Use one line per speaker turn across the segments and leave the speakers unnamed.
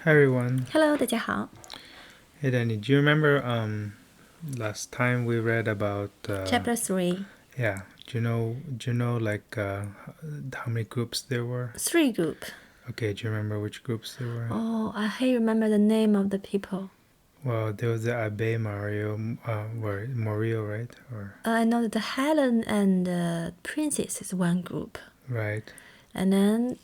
Hi everyone.
Hello，大家好。
Hey Danny, do you remember last time we read about
Chapter 3,
yeah, do you know like how many groups there were?
3 group.
Okay, do you remember which groups there were?
Oh, I can't remember the name of the people.
Well, there was the Abe Mario Morio, right? Or
I know that Helen and Princess is one group.
right.
And then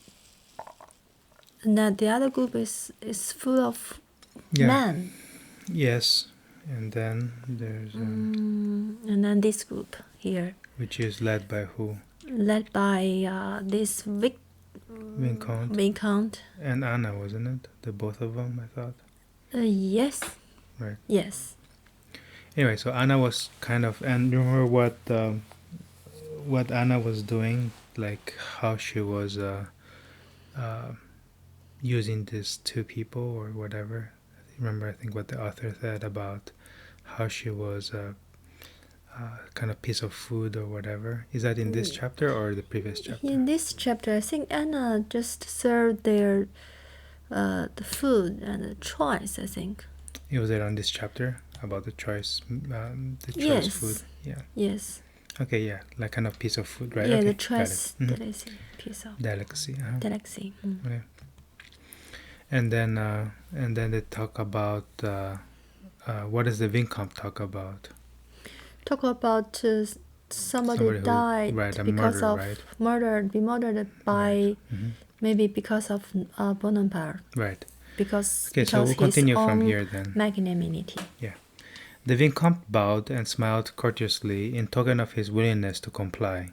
the other group is full of
Yeah.
men.
Yes. And then there's
And then this group here,
which is led by who?
led by this
Vincent
Viscount.
and Anna, wasn't it? The both of them, I thought.
Yes.
Right.
Yes.
Anyway, so Anna was kind of, and remember what Anna was doing, like how she was using these two people or whatever. Remember, I think what the author said about how she was kind of piece of food or whatever. Is that in this chapter or the previous chapter?
In this chapter, I think Anna just served their the food and the choice, I think.
It was there on this chapter about the choice
Yes.
food. Yeah.
Yes.
Okay. Yeah, like kind of piece of food, right?
Yeah,
Okay,
the
got
choice
it. Mhm.
delicacy, piece of
Delicacy.
delicacy.
Okay. And then they talk about what does the Vincomte talk about?
Talk about somebody
Somebody who-
died
right, a
because
murder,
of
right?
be murdered by maybe because of Bonaparte.
Right.
Because
Okay, so we'll
his
continue from
own
here then.
magnanimity.
Yeah. The Vincomte bowed and smiled courteously in token of his willingness to comply.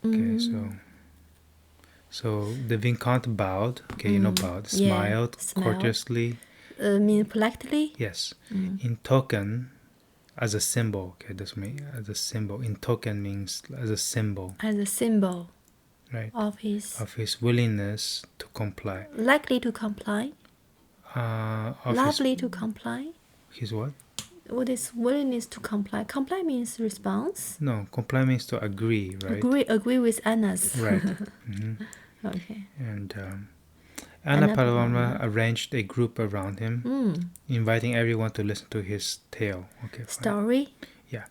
Okay, so the Vincomte bowed. Okay, bowed,
Yeah,
smiled
smiled.
courteously.
Mean politely.
Yes. In token, as a symbol. Okay, that's me as a symbol. In token means as a symbol,
As a symbol
right?
of his
Of his willingness to comply.
likely to comply,
Of
lovely to comply.
his what?
What is willingness to comply? Comply means response.
No, comply means to agree, right?
Agree with Anna's.
Right.
Okay.
And
Anna
Anna Pavlovna
Pavlovna.
arranged a group around him, inviting everyone to listen to his tale. Okay, fine.
Story.
Yeah.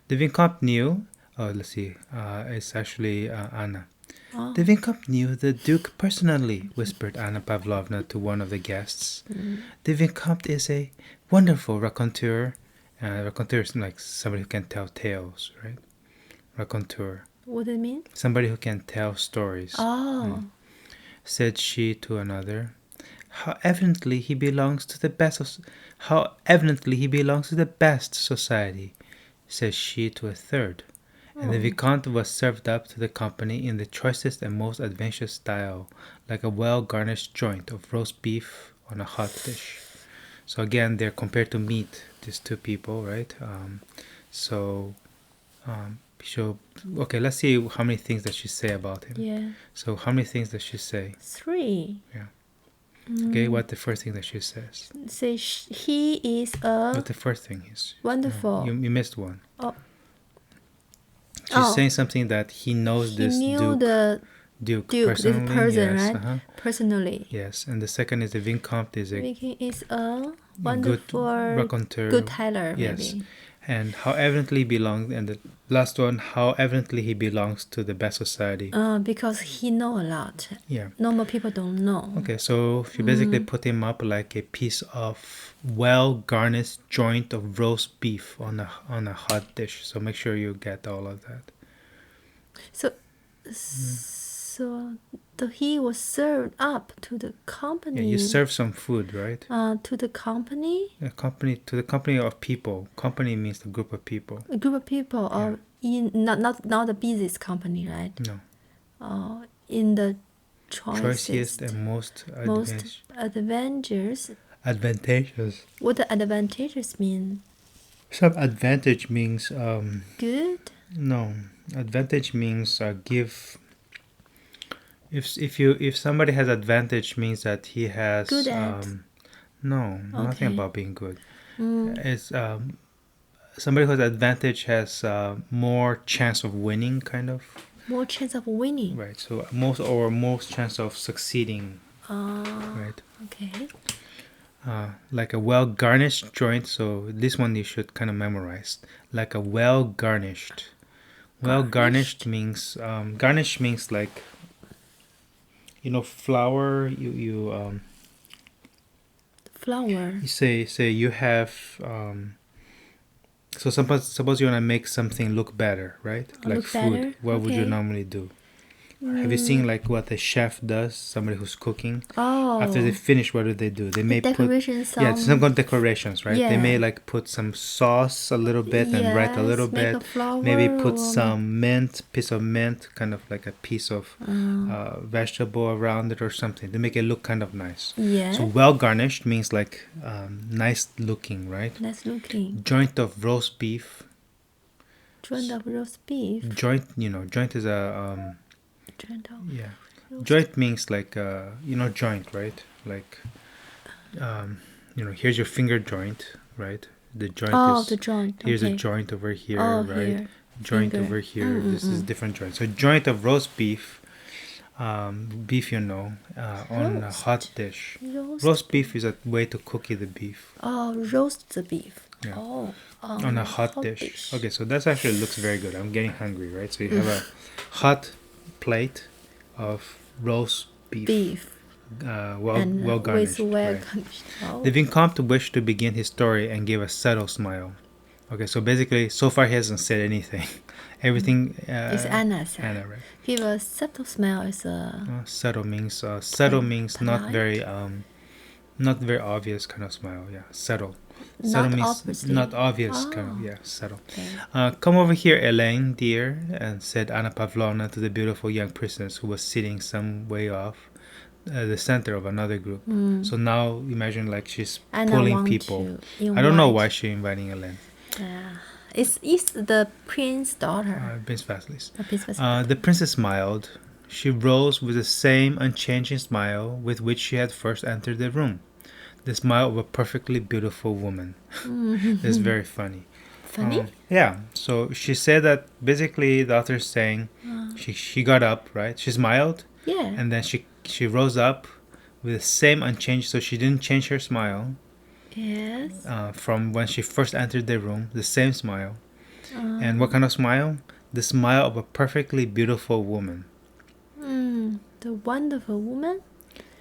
The Vicomte knew. Oh, let's see. It's actually Anna.
Oh.
The Vicomte knew the Duke personally, whispered Anna Pavlovna to one of the guests. The Vicomte is a wonderful raconteur. Raconteur is like somebody who can tell tales, right? Raconteur.
What do you mean?
Somebody who can tell stories.
Oh.
Said she to another. How evidently he belongs to the best society, says she to a third. And the Vicomte was served up to the company in the choicest and most adventurous style, like a well-garnished joint of roast beef on a hot dish. So again, they're compared to meat, these two people, right? Okay, let's see how many things does she say about him.
Yeah.
So how many things does she say?
3.
Yeah. Okay, what the first thing that she says?
Say he is a
What the first thing is?
wonderful.
You missed one.
Oh.
She's saying something that he knows
He
this
knew the
Duke
Duke,
personally.
this person,
Yes,
right? Personally.
Yes, and the second is the Vicomte is a
Vicky is a wonderful
raconteur.
good teller,
Yes.
maybe.
And how evidently belongs, and the last one, how evidently he belongs to the best society.
Because he know a lot.
Yeah.
Normal people don't know.
Okay, so she basically put him up like a piece of well-garnished joint of roast beef on a hot dish. So make sure you get all of that.
So he was served up to the company.
Yeah, you serve some food, right?
To the company.
To the company of people. Company means the group of people.
A group of people, or in not the business company, right?
No.
In the
Choicest and most
advantageous.
What
the advantages mean?
Some advantage means
Good.
No, advantage means give. If somebody has advantage means that he has
good at.
No, nothing
Okay.
about being good. It's somebody who has advantage has more chance of winning, kind of.
More chance of winning.
Right. So most chance of succeeding. right?
Okay.
Like a well-garnished joint. So this one you should kind of memorize. Like a well-garnished. Well-garnished means garnish means like flour. You
Flour.
you say you have so suppose you want to make something look better, right? Like
Look
food.
better?
What would you
Okay.
normally do? Have you seen like what a chef does? Somebody who's cooking.
Oh.
After they finish, what do? They may put
Decorations.
some kind of decorations, right? They may
Yeah.
like put some sauce a little bit and write a little
Yes, make
bit.
a flower
Maybe put
or
some piece of mint, kind of like a piece of vegetable around it or something to make it look kind of nice.
Yeah.
So well garnished means like nice looking, right?
Nice looking.
Joint of roast beef.
Joint of roast beef.
Joint is a
Joint of
yeah.
roast
Joint means like joint, right? Like here's your finger joint, right? The joint is
the joint.
here's a
Okay.
joint over here,
Oh,
right?
here.
Joint
Finger.
over here. This is different joint. So joint of roast beef, beef on a
Roast.
hot dish.
Roast.
Roast beef is a way to cook the beef
Oh, roast the beef.
Yeah.
Oh.
on a hot dish. Okay, so that actually looks very good. I'm getting hungry, right? So you have a hot plate of roast beef.
Beef.
Well garnished.
With well
right.
garnished. Oh.
The Vicomte wished to begin his story and gave a subtle smile. Okay, so basically, so far he hasn't said anything. Everything
It's Anna said.
Anna, right?
Give a subtle smell is a
Subtle means
polite?
not very obvious kind of smile. Yeah, subtle.
Not
Subtle means
obviously.
not obvious kind
Oh.
of subtle.
okay.
Come over here, Helene, dear, and said Anna Pavlovna to the beautiful young princess who was sitting some way off, the center of another group. So now imagine like she's
Anna
pulling
want
people.
to
I don't know
invite-
why she's inviting Helene.
It's the prince's daughter.
Prince Vasilis.
Prince Vasily.
The princess smiled. She rose with the same unchanging smile with which she had first entered the room. The smile of a perfectly beautiful woman. That's very funny.
Funny?
Yeah. So she said that basically the author is saying she got up, right? She smiled
Yeah.
and then she rose up with the same unchanged. So she didn't change her smile
Yes.
from when she first entered the room. The same smile. And what kind of smile? The smile of a perfectly beautiful woman.
The wonderful woman.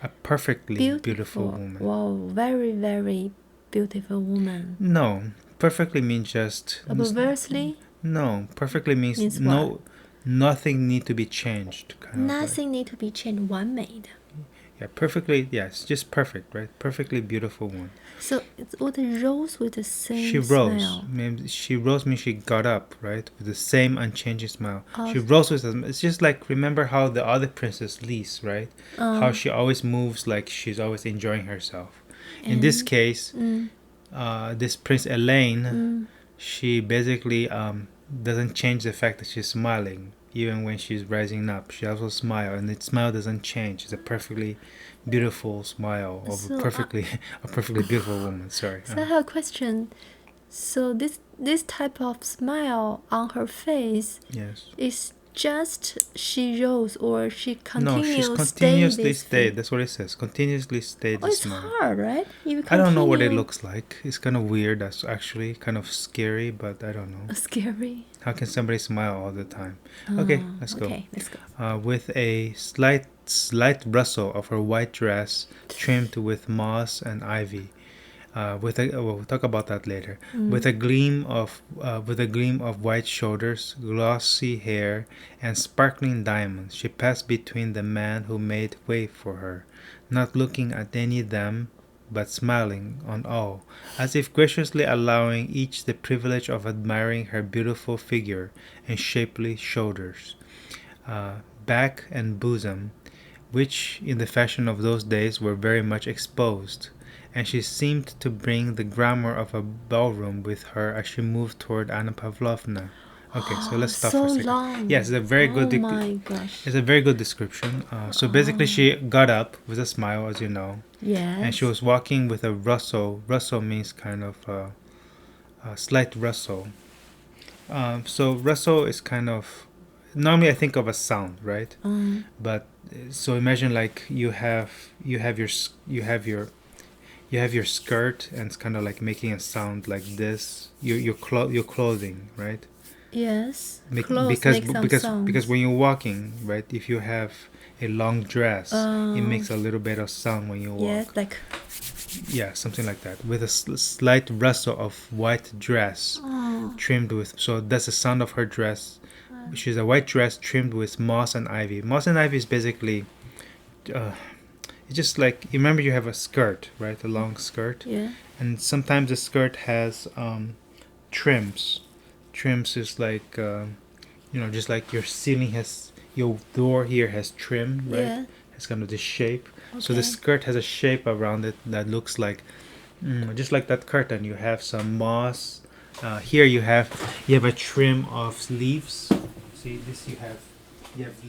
A perfectly beautiful woman.
Wow, very, very beautiful woman.
No, perfectly means just
Obviously,
no. Perfectly means
what?
no. Nothing need to be changed. Kind of like.
nothing need to be changed. 完美的.
Yeah, perfectly. Yes, just perfect, right? Perfectly beautiful one.
So it's what rose with the same
She rose.
smile.
She rose means she got up, right? With the same unchanging smile.
Oh.
She rose with them. It's just like remember how the other princess Lise, right? How she always moves like she's always enjoying herself. In this case, this Prince Helene, she basically doesn't change the fact that she's smiling even when she's rising up. She also smiles, and the smile doesn't change. It's a perfectly beautiful smile of
So,
a perfectly beautiful woman. Sorry.
So I have a question. So this type of smile on her face
Yes.
is just she rose or she
No, she's
continues
continuously stayed. That's what it says. Continuously stayed
Oh,
the
it's
smile.
hard, right? You
I don't know what it
continue-
looks like. It's kind of weird. That's actually kind of scary, but I don't know.
Scary.
How can somebody smile all the time? Okay, let's go.
Okay, let's go.
With a slight rustle of her white dress trimmed with moss and ivy. We'll talk about that later. With a gleam of white shoulders, glossy hair, and sparkling diamonds, she passed between the men who made way for her, not looking at any of them, but smiling on all, as if graciously allowing each the privilege of admiring her beautiful figure and shapely shoulders, back and bosom, which in the fashion of those days were very much exposed, and she seemed to bring the glamour of a ballroom with her as she moved toward Anna Pavlovna. Okay, so let's stop
so
for a second.
long.
Yes, it's a very good.
Oh my gosh.
It's a very good description. So basically, she got up with a smile, as you know,
Yes.
and she was walking with a rustle. Rustle means kind of a slight rustle. So rustle is kind of normally I think of a sound, right? But So imagine like you have your skirt, and it's kind of like making a sound like this. Your clothing, right?
Yes.
Make,
Clothes
because
make some
because
sounds.
because when you're walking, right? If you have a long dress, it makes a little bit of sound when you walk.
Yes, like.
Yeah, something like that, with a slight rustle of white dress trimmed with. So that's the sound of her dress. She's a white dress trimmed with moss and ivy. Moss and ivy is basically, it's just like, you remember you have a skirt, right? A long skirt.
Yeah.
And sometimes the skirt has trims. Trims is like, just like your ceiling has, your door here has trim, right?
Yeah.
It's kind of this shape.
Okay.
So the skirt has a shape around it that looks like, just like that curtain. You have some moss. Here you have a trim of leaves. See this, you have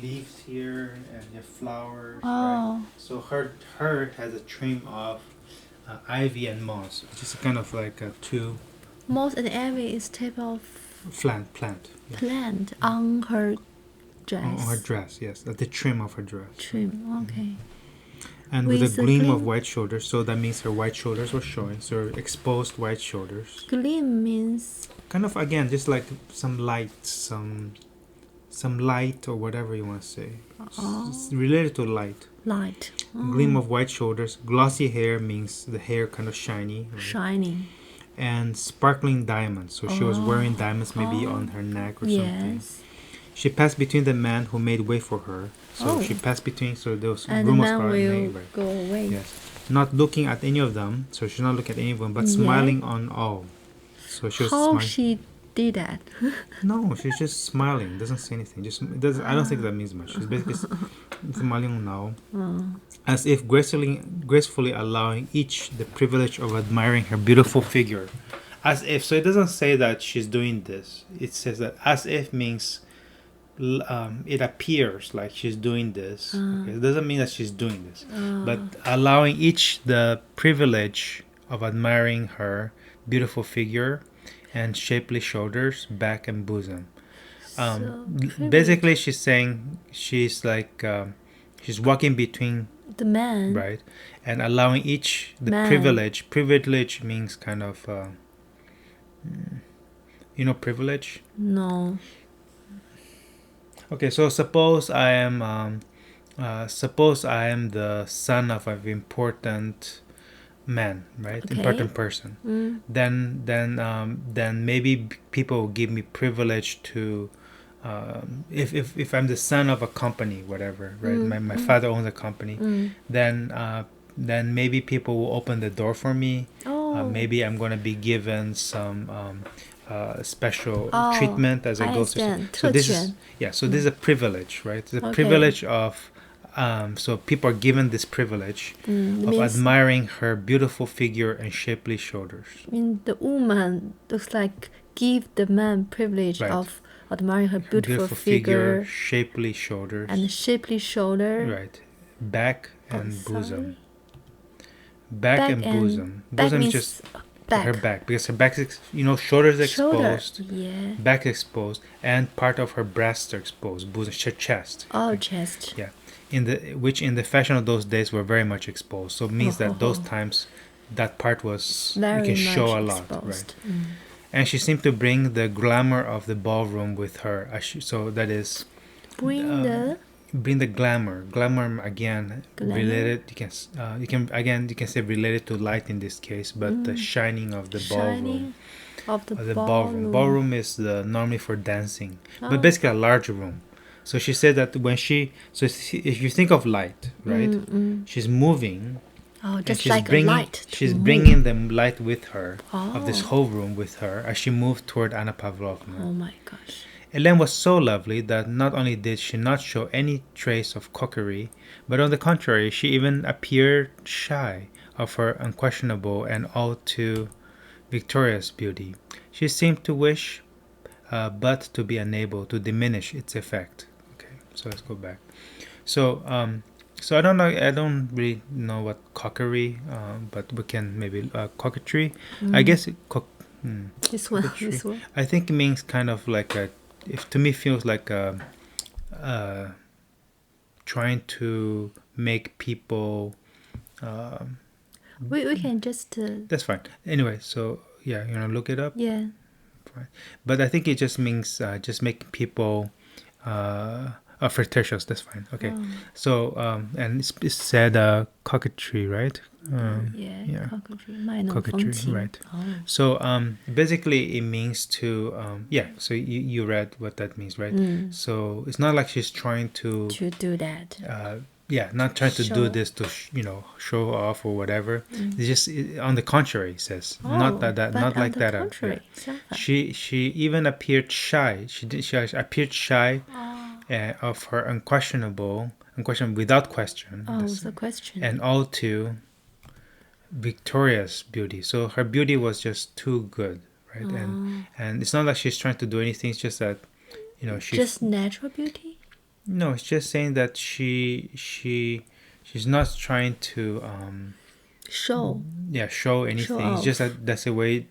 leaves here, and you have flowers. Right? So her has a trim of ivy and moss, which is kind of like a two.
Moss and ivy is type of
plant. Yeah.
plant on her dress.
On her dress, yes, at the trim of her dress.
Trim, okay.
And with a gleam of white shoulders, so that means her white shoulders were showing, so exposed white shoulders.
Gleam means
kind of, again, just like some light, some light, or whatever you want to say. It's related to light.
Light.
Gleam of white shoulders. Glossy hair means the hair kind of shiny. Right?
Shining.
And sparkling diamonds. So she was wearing diamonds maybe on her neck or something.
Yes.
She passed between the man who made way for her. So she passed between, so those
and
rumors
the man
are
will
made.
Go away.
Yes. Not looking at any of them. So she's not looking at any of them, but smiling on all. So she was
How
smiling.
she did that?
No, she's just smiling. Doesn't say anything. I don't think that means much. She's basically smiling now, as if gracefully allowing each the privilege of admiring her beautiful figure. As if. So it doesn't say that she's doing this. It says that as if means it appears like she's doing this. Okay? It doesn't mean that she's doing this, but allowing each the privilege of admiring her beautiful figure and shapely shoulders, back, and bosom. Basically, she's saying she's like she's walking between
the man,
right, and allowing each the
man.
privilege. Privilege means kind of privilege.
No.
Okay, so suppose I am the son of an important man, right?
Okay.
Important person. Then maybe people will give me privilege to if I'm the son of a company, whatever, right? My father owns a company. Then maybe people will open the door for me. Maybe I'm going to be given some special treatment as I go through. So this is this is a privilege, right? It's a privilege of so people are given this privilege of admiring her beautiful figure and shapely shoulders.
I mean, the woman looks like give the man privilege of admiring her beautiful figure,
shapely shoulders,
and shapely shoulder.
Right, back and bosom.
Back
and bosom.
Back
bosom
means
is just
back.
Her back, because her back is shoulders exposed,
yeah.
back exposed, and part of her breasts are exposed. Bosom, her chest.
Chest.
Yeah. Which in the fashion of those days were very much exposed. So it means that those times that part was
very
you can show a lot,
exposed.
right? And she seemed to bring the glamour of the ballroom with her. So that is bring the glamour. Glamour again related. You can say related to light in this case, but the shining of the ballroom.
Of the
ballroom. Ballroom is normally for dancing, but basically a larger room. So she said that if you think of light, right? She's moving.
Just like a light.
She's bringing the light with her of this whole room with her as she moved toward Anna Pavlovna.
Oh my gosh.
Helene was so lovely that not only did she not show any trace of coquetry, but on the contrary, she even appeared shy of her unquestionable and all too victorious beauty. She seemed to wish, but to be unable to diminish its effect. Okay, so let's go back. So I don't know. I don't really know what coquetry, but we can maybe coquetry. I guess
This one.
I think it means kind of like to me feels like a trying to make people.
We can just
That's fine. Anyway, so yeah, look it up.
yeah.
Right. But I think it just means just making people flirtatious. That's fine. Okay. So and it said coquetry, right?
Yeah, coquetry, 卖弄风
Coquetry,
情
right.
哦
So basically it means to so you read what that means, right? So it's not like she's trying to
to do that.
not trying to do
Show.
this to show off or whatever. It's just on the contrary, it says not
but
not like
on the
that.
contrary, 相反
She even appeared shy. She appeared shy of her unquestionable without question.
the question.
And all too victorious beauty. So her beauty was just too good, right? And it's not like she's trying to do anything. It's just that she
Just natural beauty?
no. It's just saying that she's not trying to
Show.
show anything.
Show
It's just that that's a way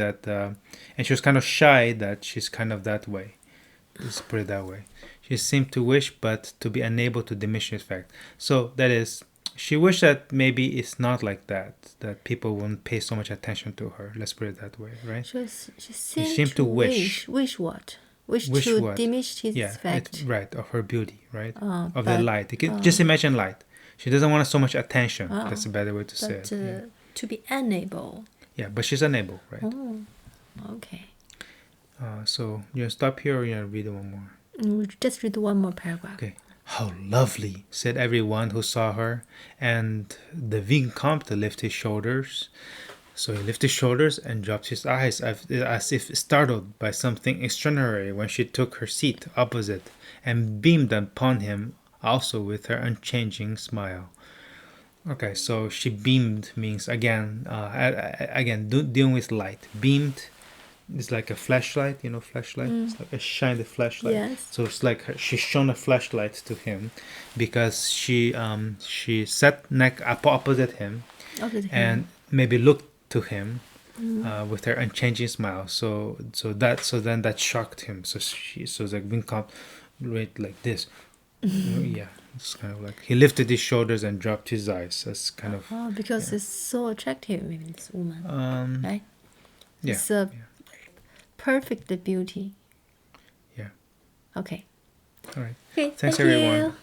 that and she was kind of shy that she's kind of that way. Let's put it that way. She seemed to wish but to be unable to diminish its effect. So that is, she wished that maybe it's not like that people won't pay so much attention to her. Let's put it that way, right?
She seemed,
seemed to wish.
Wish what? Wish
Wish
to
what?
diminish his effect.
Right, of her beauty, right? Of the
but-
light. You can just imagine light. She doesn't want so much attention. That's a better way to say
But
it. Yeah.
to be unable.
Yeah, but she's unable, right?
Oh, okay.
So you stop here or you read one more?
We'll just read one more paragraph.
Okay. How lovely, said everyone who saw her, and the Vicomte lifted his shoulders. So he lifted his shoulders and dropped his eyes as if startled by something extraordinary when she took her seat opposite and beamed upon him also with her unchanging smile. Okay, so she beamed means again dealing with light. Beamed is like a flashlight, flashlight. It's like a shiny flashlight.
Yes.
So it's like she shone a flashlight to him because she sat neck opposite him and maybe looked to him with her unchanging smile. So then that shocked him. So it's like Vicomte went like this. Yeah, it's kind of like he lifted his shoulders and dropped his eyes. That's kind of
because it's so attractive, maybe this woman, right?
yeah.
It's a perfect beauty.
Yeah.
Okay.
All right.
Okay.
Thanks,
thank
everyone.
you.